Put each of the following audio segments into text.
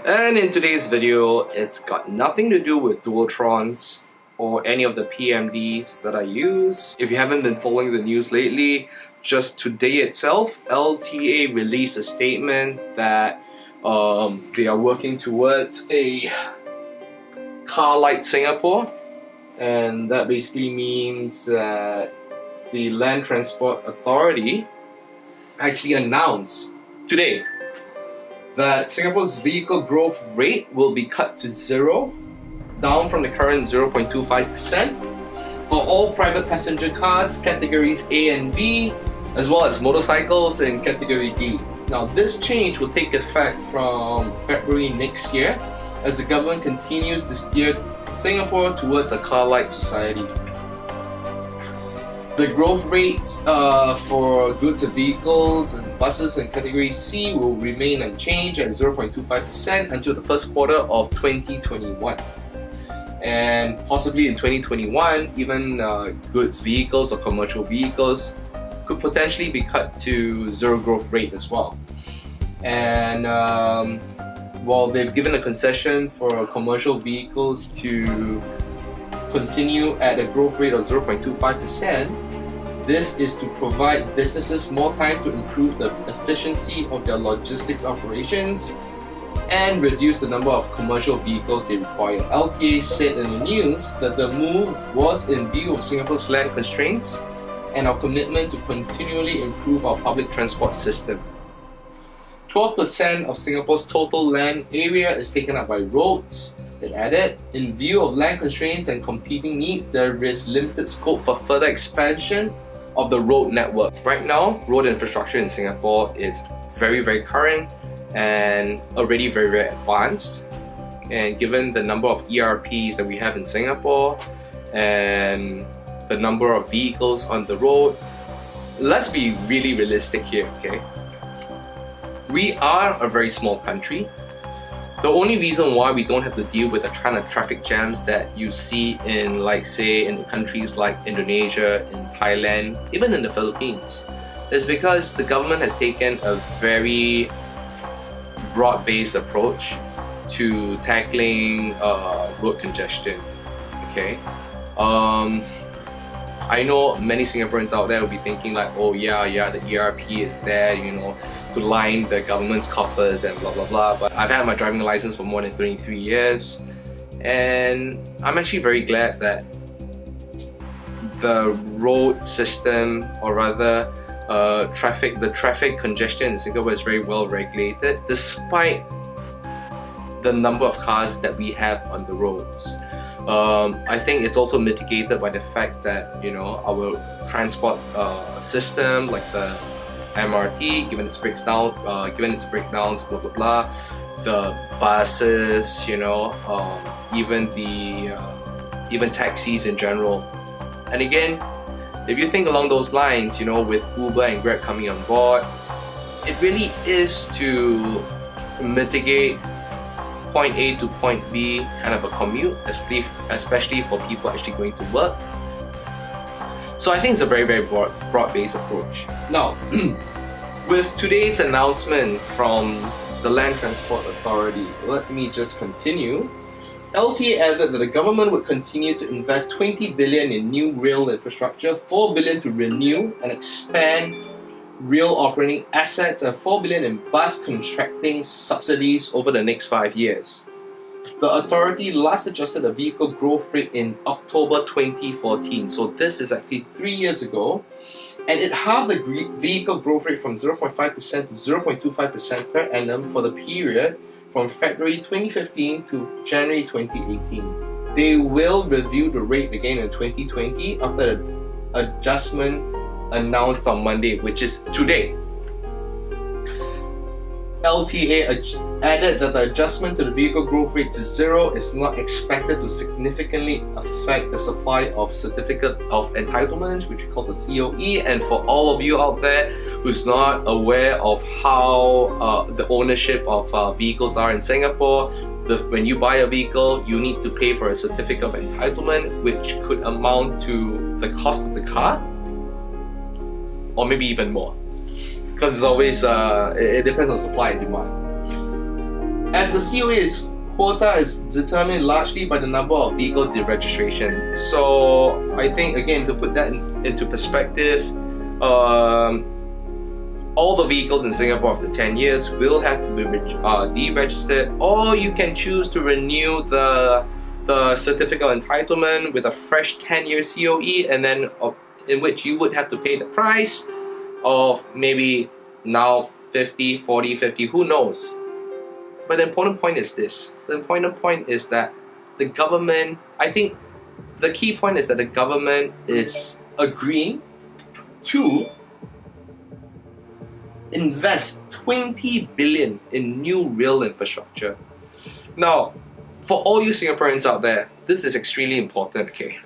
And in today's video, it's got nothing to do with Dualtrons or any of the PMDs that I use. If you haven't been following the news lately, just today itself, LTA released a statement that they are working towards a car-lite Singapore, and that basically means that the Land Transport Authority actually announced today that Singapore's vehicle growth rate will be cut to 0, down from the current 0.25%, for all private passenger cars categories A and B, as well as motorcycles in category D. Now, this change will take effect from February next year as the government continues to steer Singapore towards a car-lite society. The growth rates for goods and vehicles and buses in category C will remain unchanged at 0.25% until the first quarter of 2021. And possibly in 2021, even goods vehicles or commercial vehicles could potentially be cut to 0 growth rate as well. And while they've given a concession for commercial vehicles to continue at a growth rate of 0.25%, this is to provide businesses more time to improve the efficiency of their logistics operations and reduce the number of commercial vehicles they require. LTA said in the news that the move was in view of Singapore's land constraints and our commitment to continually improve our public transport system. 12% of Singapore's total land area is taken up by roads. It added, in view of land constraints and competing needs, there is limited scope for further expansion of the road network. Right now, road infrastructure in Singapore is very current and already very advanced. And given the number of ERPs that we have in Singapore and the number of vehicles on the road, let's be really realistic here, okay? We are a very small country. The only reason why we don't have to deal with the kind of traffic jams that you see in, like, say, in countries like Indonesia, in Thailand, even in the Philippines, is because the government has taken a very broad-based approach to tackling road congestion. Okay, I know many Singaporeans out there will be thinking like, oh yeah, the ERP is there, you know, to line the government's coffers and blah blah blah. But I've had my driving license for more than 23 years, and I'm actually very glad that the road system, or rather the traffic congestion in Singapore is very well regulated, despite the number of cars that we have on the roads. I think it's also mitigated by the fact that, you know, our transport system, like the MRT, given its breakdowns, blah blah blah, the buses, you know, even taxis in general. And again, if you think along those lines, you know, with Uber and Grab coming on board, it really is to mitigate point A to point B kind of a commute, especially for people actually going to work. So I think it's a very broad-based approach. Now, with today's announcement from the Land Transport Authority, let me just continue. LTA added that the government would continue to invest 20 billion in new rail infrastructure, 4 billion to renew and expand rail operating assets, and 4 billion in bus contracting subsidies over the next 5 years. The authority last adjusted the vehicle growth rate in October 2014, so this is actually 3 years ago, and it halved the vehicle growth rate from 0.5% to 0.25% per annum for the period from February 2015 to January 2018. They will review the rate again in 2020 after the adjustment announced on Monday, which is today. LTA added that the adjustment to the vehicle growth rate to 0 is not expected to significantly affect the supply of Certificate of Entitlements, which we call the COE. And for all of you out there who's not aware of how the ownership of vehicles are in Singapore, when you buy a vehicle, you need to pay for a Certificate of Entitlement, which could amount to the cost of the car, or maybe even more. Because it's always, it depends on supply and demand. as the COA's quota is determined largely by the number of vehicle deregistration. So I think, again, to put that into perspective, all the vehicles in Singapore after 10 years will have to be deregistered, or you can choose to renew the certificate of entitlement with a fresh 10-year COE, and then in which you would have to pay the price of maybe now 50, 40, 50, who knows. But the important point is this. The important point is that the government, I think the key point is that the government is agreeing to invest 20 billion in new rail infrastructure. Now, for all you Singaporeans out there, this is extremely important, okay?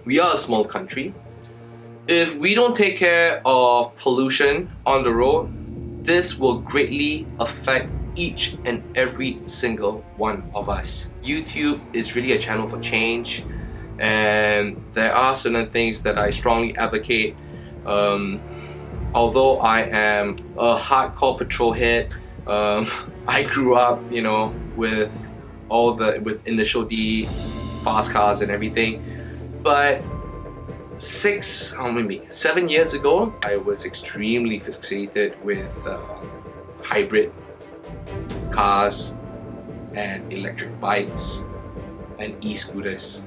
We are a small country. If we don't take care of pollution on the road, this will greatly affect each and every single one of us. YouTube is really a channel for change, and there are certain things that I strongly advocate. Although I am a hardcore petrol head, I grew up, you know, with initial D, fast cars and everything. But 7 years ago, I was extremely fixated with hybrid cars and electric bikes and e-scooters.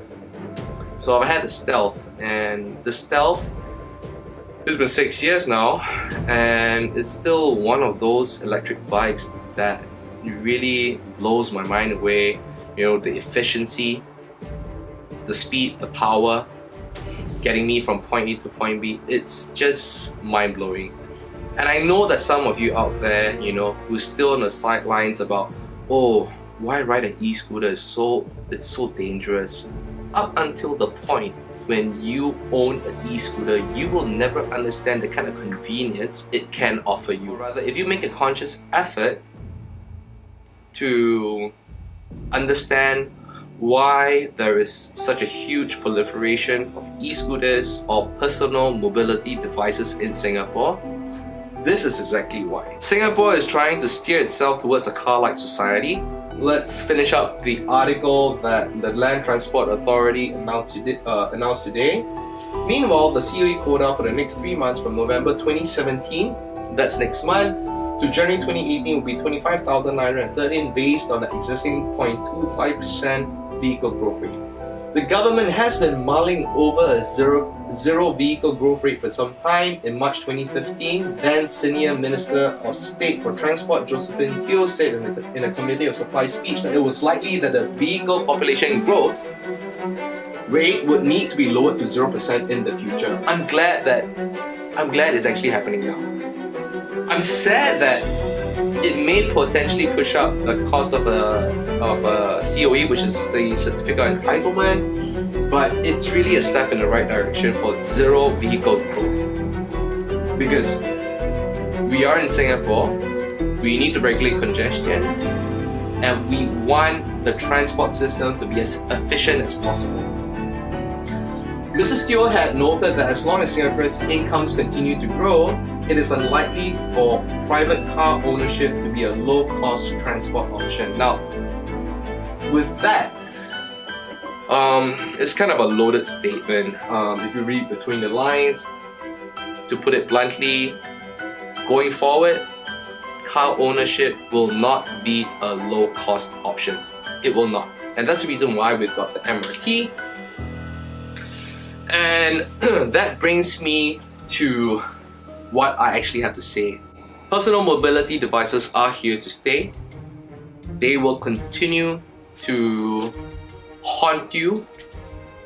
So I've had the Stealth, and the Stealth, it's been 6 years now, and it's still one of those electric bikes that really blows my mind away. You know, the efficiency, the speed, the power, getting me from point A to point B, it's just mind-blowing. And I know that some of you out there, you know, who's still on the sidelines about, oh, why ride an e-scooter? It's so dangerous. Up until the point when you own an e-scooter, you will never understand the kind of convenience it can offer you. Rather, if you make a conscious effort to understand why there is such a huge proliferation of e-scooters or personal mobility devices in Singapore, this is exactly why. Singapore is trying to steer itself towards a car-lite society. Let's finish up the article that the Land Transport Authority announced today. Meanwhile, the COE quota for the next 3 months from November 2017, that's next month, to January 2018 will be 25,913 based on the existing 0.25% vehicle growth rate. The government has been mulling over a zero vehicle growth rate for some time. In March 2015, then Senior Minister of State for Transport Josephine Teo said in a Committee of Supply speech that it was likely that the vehicle population growth rate would need to be lowered to 0% in the future. I'm glad it's actually happening now. I'm sad that it may potentially push up the cost of a COE, which is the certificate of entitlement, but it's really a step in the right direction for zero vehicle growth. Because we are in Singapore, we need to regulate congestion, and we want the transport system to be as efficient as possible. Mrs. Teo had noted that as long as Singaporeans' incomes continue to grow, it is unlikely for private car ownership to be a low-cost transport option. Now, with that, it's kind of a loaded statement. If you read between the lines, to put it bluntly, going forward, car ownership will not be a low-cost option. It will not. And that's the reason why we've got the MRT. And that brings me to what I actually have to say. Personal mobility devices are here to stay. They will continue to haunt you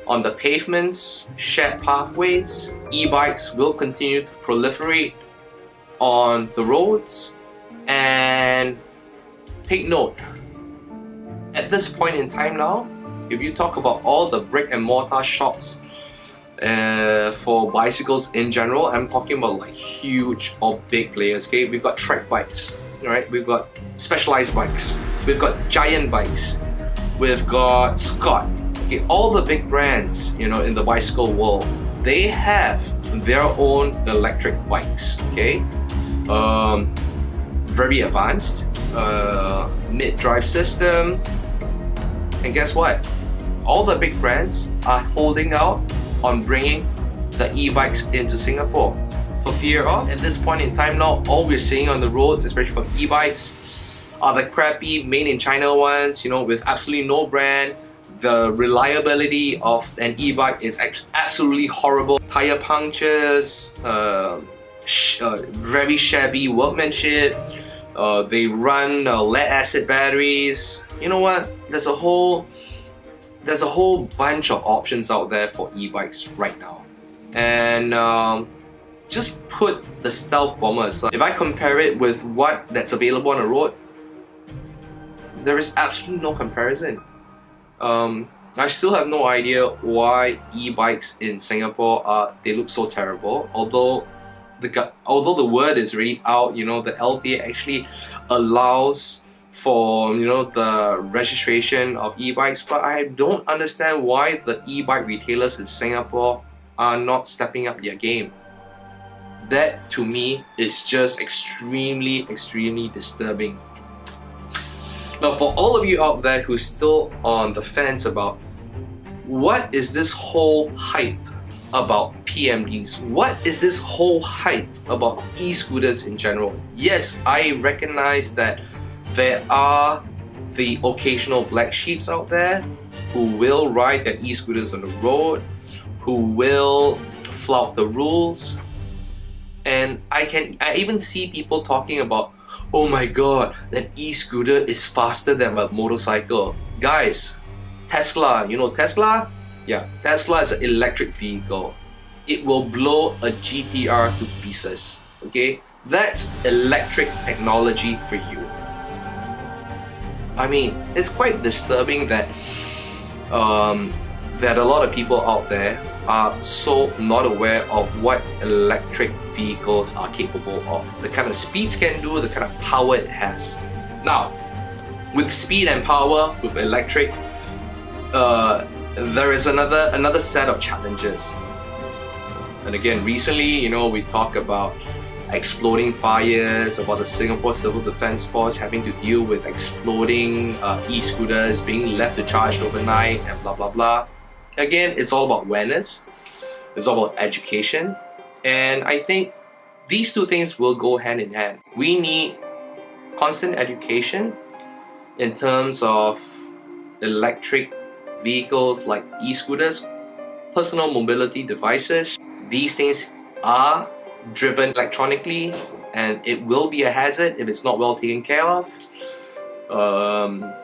on the pavements, shared pathways. E-bikes will continue to proliferate on the roads. And take note, at this point in time now, if you talk about all the brick and mortar shops for bicycles in general, I'm talking about like huge or big players. Okay, we've got Trek bikes, right? We've got Specialized bikes, we've got Giant bikes, we've got Scott. Okay, all the big brands, you know, in the bicycle world, they have their own electric bikes. Okay, very advanced. mid-drive system. And guess what? All the big brands are holding out on bringing the e-bikes into Singapore for fear of, at this point in time now, all we're seeing on the roads, especially for e-bikes, are the crappy made in China ones, you know, with absolutely no brand. The reliability of an e-bike is absolutely horrible. Tire punctures, very shabby workmanship. They run lead acid batteries. You know what? There's a whole bunch of options out there for e-bikes right now. And just put the Stealth Bomber aside. If I compare it with what that's available on the road, there is absolutely no comparison. I still have no idea why e-bikes in Singapore they look so terrible. Although the word is really out, you know, the LTA actually allows for, you know, the registration of e-bikes, but I don't understand why the e-bike retailers in Singapore are not stepping up their game. That to me is just extremely disturbing. Now, for all of you out there who's still on the fence about what is this whole hype about PMDs, what is this whole hype about e-scooters in general? Yes, I recognize that there are the occasional black sheeps out there who will ride their e-scooters on the road, who will flout the rules, and I even see people talking about, oh my god, that e-scooter is faster than a motorcycle. Guys, Tesla, you know Tesla? Yeah, Tesla is an electric vehicle. It will blow a GTR to pieces, okay? That's electric technology for you. I mean, it's quite disturbing that that a lot of people out there are so not aware of what electric vehicles are capable of, the kind of speeds can do, the kind of power it has. Now, with speed and power, with electric, there is another set of challenges. And again, recently, you know, we talk about exploding fires, about the Singapore Civil Defence Force having to deal with exploding e-scooters being left to charge overnight and blah blah blah. Again, it's all about awareness, it's all about education, and I think these two things will go hand in hand. We need constant education in terms of electric vehicles like e-scooters, personal mobility devices. These things are driven electronically and it will be a hazard if it's not well taken care of.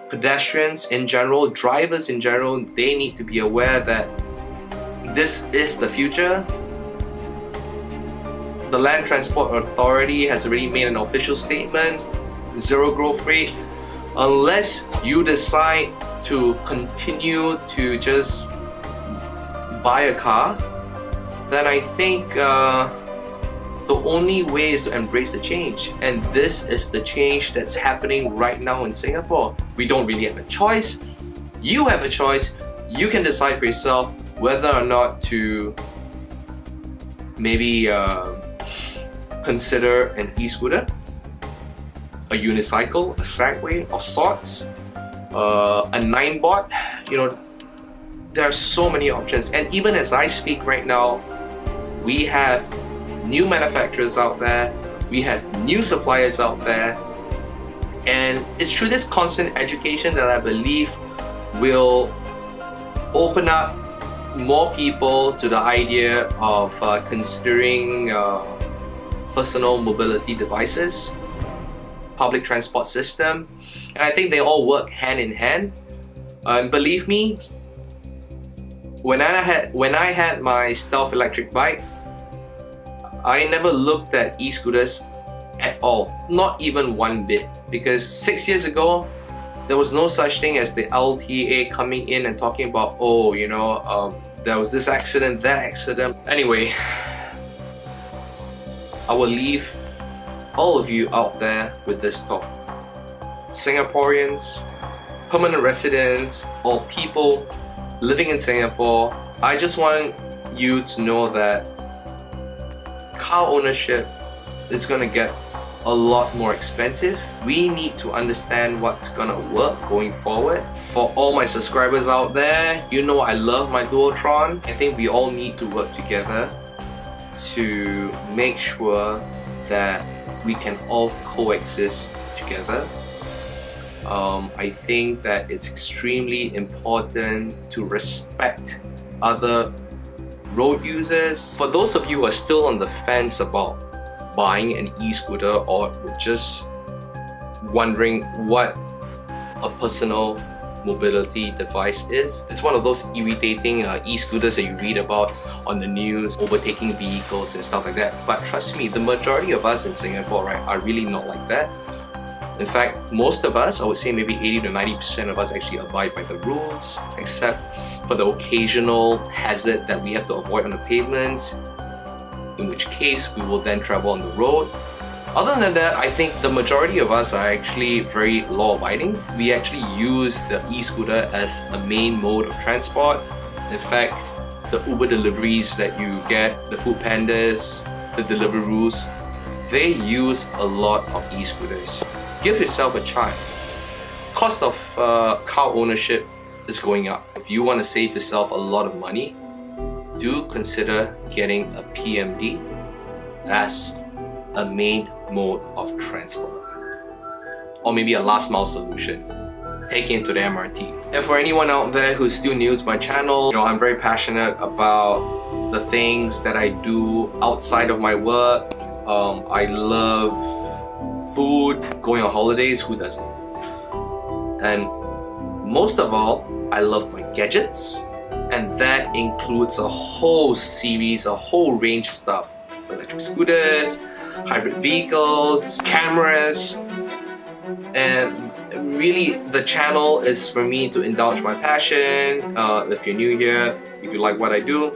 Pedestrians in general, drivers in general, they need to be aware that this is the future. The Land Transport Authority has already made an official statement, zero growth rate. Unless you decide to continue to just buy a car, then I think the only way is to embrace the change, and this is the change that's happening right now in Singapore. We don't really have a choice. You have a choice. You can decide for yourself whether or not to maybe consider an e-scooter, a unicycle, a Segway of sorts, a 9-bot. You know, there are so many options, and even as I speak right now, we have new manufacturers out there, we have new suppliers out there, and it's through this constant education that I believe will open up more people to the idea of considering personal mobility devices, public transport system, and I think they all work hand in hand. Believe me, when I had my Stealth electric bike, I never looked at e-scooters at all, not even one bit, because 6 years ago there was no such thing as the LTA coming in and talking about, oh, you know, there was this accident, that accident. Anyway, I will leave all of you out there with this thought. Singaporeans, permanent residents, or people living in Singapore, I just want you to know that car ownership is going to get a lot more expensive. We need to understand what's gonna work going forward. For all my subscribers out there, you know I love my Duotron. I think we all need to work together to make sure that we can all coexist together. I think that it's extremely important to respect other road users. For those of you who are still on the fence about buying an e-scooter or just wondering what a personal mobility device is, it's one of those irritating e-scooters that you read about on the news, overtaking vehicles and stuff like that. But trust me, the majority of us in Singapore, right, are really not like that. In fact, most of us, I would say maybe 80 to 90% of us actually abide by the rules, except for the occasional hazard that we have to avoid on the pavements, in which case we will then travel on the road. Other than that, I think the majority of us are actually very law-abiding. We actually use the e-scooter as a main mode of transport. In fact, the Uber deliveries that you get, the food pandas, the Deliveroos, they use a lot of e-scooters. Give yourself a chance. Cost of car ownership is going up. If you want to save yourself a lot of money, do consider getting a PMD as a main mode of transport, or maybe a last mile solution. Take it into the MRT. And for anyone out there who's still new to my channel, I'm very passionate about the things that I do outside of my work. I love food, going on holidays, who doesn't? And most of all, I love my gadgets, and that includes a whole series, a whole range of stuff. Electric scooters, hybrid vehicles, cameras, and really the channel is for me to indulge my passion. If you're new here, if you like what I do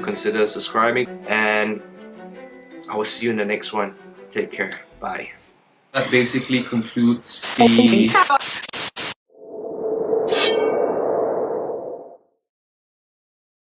consider subscribing, and I will see you in the next one. Take care. Bye. That basically concludes the